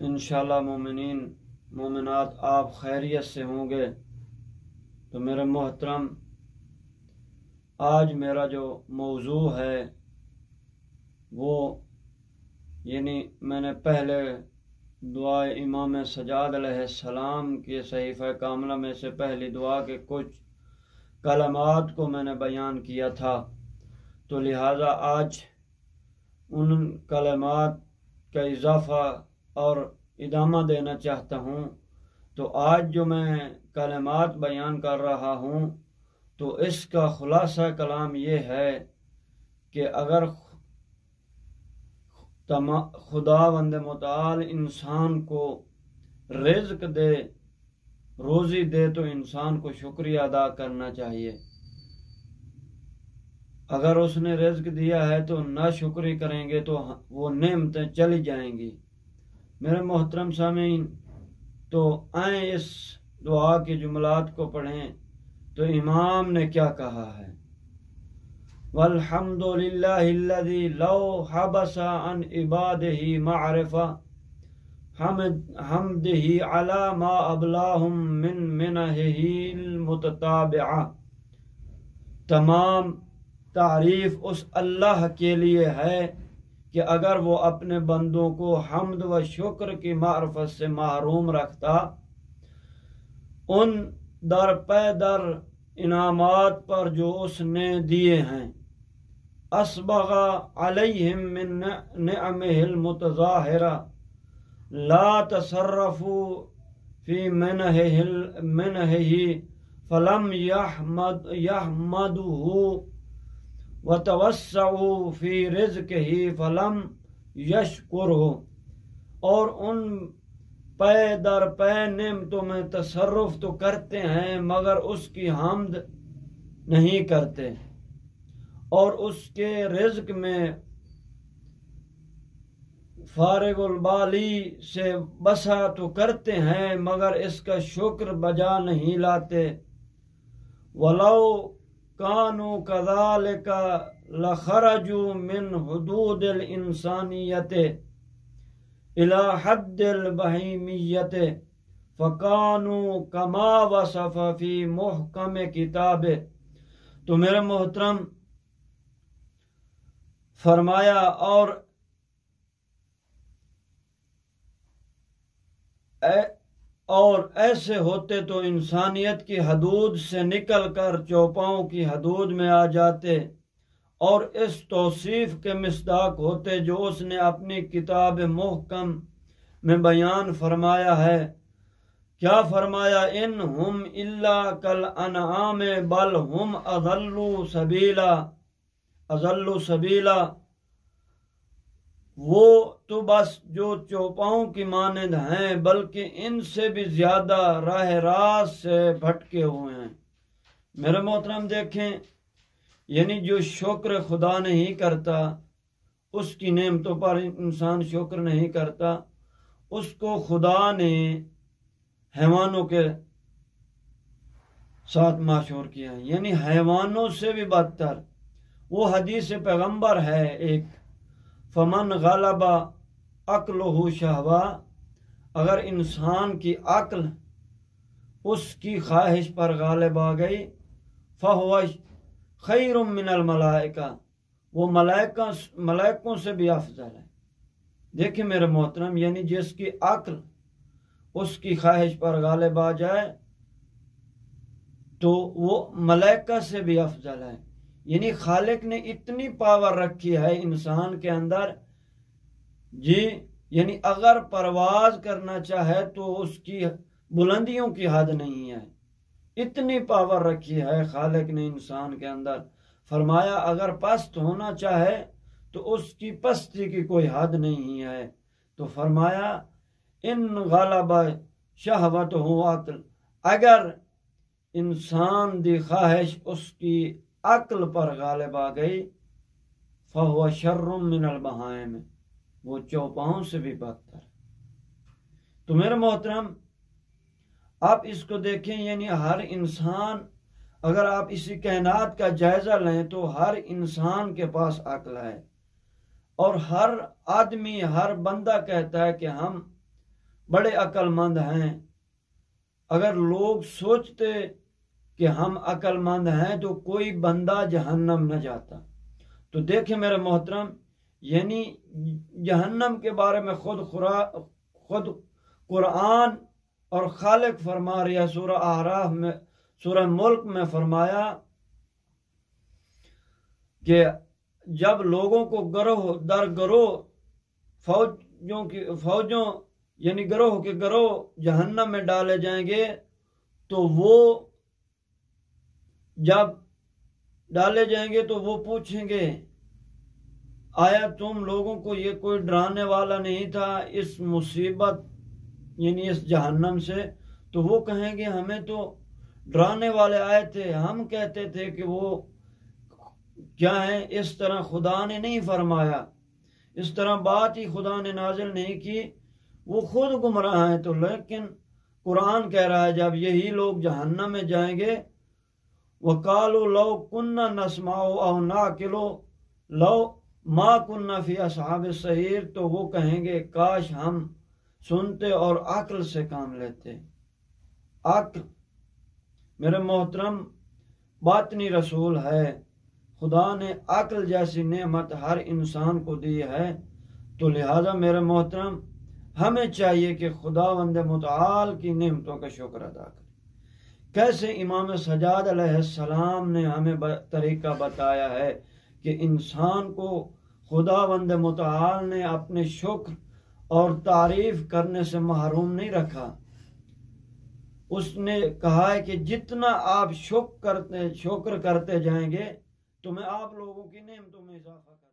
इंशाल्लाह मोमिनीन मोमिनात आप खैरियत से होंगे। तो मेरे मोहतरम, आज मेरा जो मौजू है वो यानी मैंने पहले दुआ इमाम सजाद अलैहिस्सलाम के सहीफ़ा कामला में से पहली दुआ के कुछ कलमात को मैंने बयान किया था, तो लिहाजा आज उन कलमात का इजाफ़ा और इदामा देना चाहता हूँ। तो आज जो मैं कलमात बयान कर रहा हूँ तो इसका खुलासा कलाम ये है कि अगर खुदावंद मुताल इंसान को रिज़्क दे, रोज़ी दे, तो इंसान को शुक्रिया अदा करना चाहिए। अगर उसने रिज़्क दिया है तो ना शुक्री करेंगे तो वो नेमतें चली जाएंगी। मेरे मोहतरम सामीन, तो आए इस दुआ के जुमलात को पढ़ें। तो इमाम ने क्या कहा है, वल्हम्दुलिल्लाहिल्लज़ी लौ हबसा अन इबादिही मारिफा हमदिही अला मा अबलाहुम मिन मिनहिल मुतताबिआ। तमाम तारीफ उस अल्लाह के लिए है कि अगर वो अपने बंदों को हम्द व शुक्र की मार्फत से महरूम रखता, उन दर पैदर इनामात पर जो उसने दिए हैं, असबगा अलैहिम मिन निअमिहिल मुतज़ाहिरा ला तसर्रफू फी मिनहिही फलम यहमदुहु व तवस्सउ फी रिज़्क़िही फलम यशकुरहु। और उन पै दर पै नेमतों में तसर्रुफ तो करते हैं मगर उसकी हम्द नहीं करते, और उसके रिज़्क में फारिगुल बाली से बसा तो करते हैं मगर इसका शुक्र बजा नहीं लाते। वलौ कानू कज़ालिका लखरजू मिन हुदूदिल इंसानियते इला हद्दिल बहीमियते फ़कानू कमा वसफ़ फ़ी मुहकम किताबे। तो मेरे मोहतरम फरमाया, और ऐसे होते तो इंसानियत की हदूद से निकल कर चौपाओं की हदूद में आ जाते और इस तौसीफ के मिस्दाक होते जो उसने अपनी किताब मुहकम में बयान फरमाया है। क्या फरमाया, इन हम इल्ला कल अनआम बल हम अज़ल्लु सबीला। वो तो बस जो चौपाओं की मानंद हैं बल्कि इनसे भी ज्यादा राह रास्त से भटके हुए हैं। मेरे मोहतरम देखें, यानी जो शुक्र खुदा नहीं करता, उसकी नेमतों पर इंसान शुक्र नहीं करता, उसको खुदा ने हैवानों के साथ माशूर किया, यानी हैवानों से भी बदतर। वो हदीस पैगंबर है एक, फमन गलबा अक्लहु शहवा, अगर इंसान की अक्ल उसकी ख्वाहिश पर गालिब आ गई, फहुवा खैरुम मिनल मलाइका, वो मलाइकों से भी अफजल है। देखिए मेरे मोहतरम, यानी जिसकी अक्ल उसकी ख्वाहिश पर गालिब आ जाए तो वो मलाइका से भी अफजल है। यानी खालिक ने इतनी पावर रखी है इंसान के अंदर जी, यानी अगर परवाज करना चाहे तो उसकी बुलंदियों की हद नहीं है, इतनी पावर रखी है खालिक ने इंसान के अंदर। फरमाया अगर पस्त होना चाहे तो उसकी पस्ती की कोई हद नहीं है। तो फरमाया इन गलबा शहवत हो अक्ल, अगर इंसान दी ख्वाहिश उसकी अक्ल पर गालिब आ गई, फहुवा शर्रुम मिनल बहाइम, वो चौपाओं से भी बदतर। तो मेरे मोहतरम आप इसको देखें, यानी हर इंसान, अगर आप इसी कायनात का जायजा लें तो हर इंसान के पास अक्ल है और हर आदमी, हर बंदा कहता है कि हम बड़े अक्लमंद हैं। अगर लोग सोचते कि हम अक्लमंद हैं तो कोई बंदा जहन्नम न जाता। तो देखें मेरे मोहतरम, यानी जहन्नम के बारे में खुद कुरान और खालिक फरमा रही है। सूरह आराफ में, सूरह मुल्क में फरमाया कि जब लोगों को गिरोह दर गिरोह फौजों यानी गिरोह के गिरोह जहन्नम में डाले जाएंगे, तो वो जब डाले जाएंगे तो वो पूछेंगे, आया तुम लोगों को ये कोई डराने वाला नहीं था इस मुसीबत यानी इस जहन्नम से? तो वो कहेंगे हमें तो डराने वाले आए थे, हम कहते थे कि वो क्या है, इस तरह खुदा ने नहीं फरमाया, इस तरह बात ही खुदा ने नाजिल नहीं की, वो खुद गुमराह हैं। तो लेकिन कुरान कह रहा है जब यही लोग जहन्नम में जाएंगे, वकालो लो कुन्ना नस्माओ औ नाकिलो लो मा कुन्ना फी असहाब सहीर, तो वो कहेंगे काश हम सुनते और अक्ल से काम लेते। अक्ल मेरे मोहतरम बातनी रसूल है। खुदा ने अक्ल जैसी नेमत हर इंसान को दी है। तो लिहाजा मेरे मोहतरम हमें चाहिए कि खुदावंद मुतआल की नेमतों का शुक्र अदा करें। कैसे इमाम सजाद अलैहिस्सलाम ने हमें तरीका बताया है कि इंसान को खुदावंद मुतआल ने अपने शुक्र और तारीफ करने से महरूम नहीं रखा। उसने कहा है कि जितना आप शुक्र करते जाएंगे तो मैं आप लोगों की नेमतों में इजाफा कर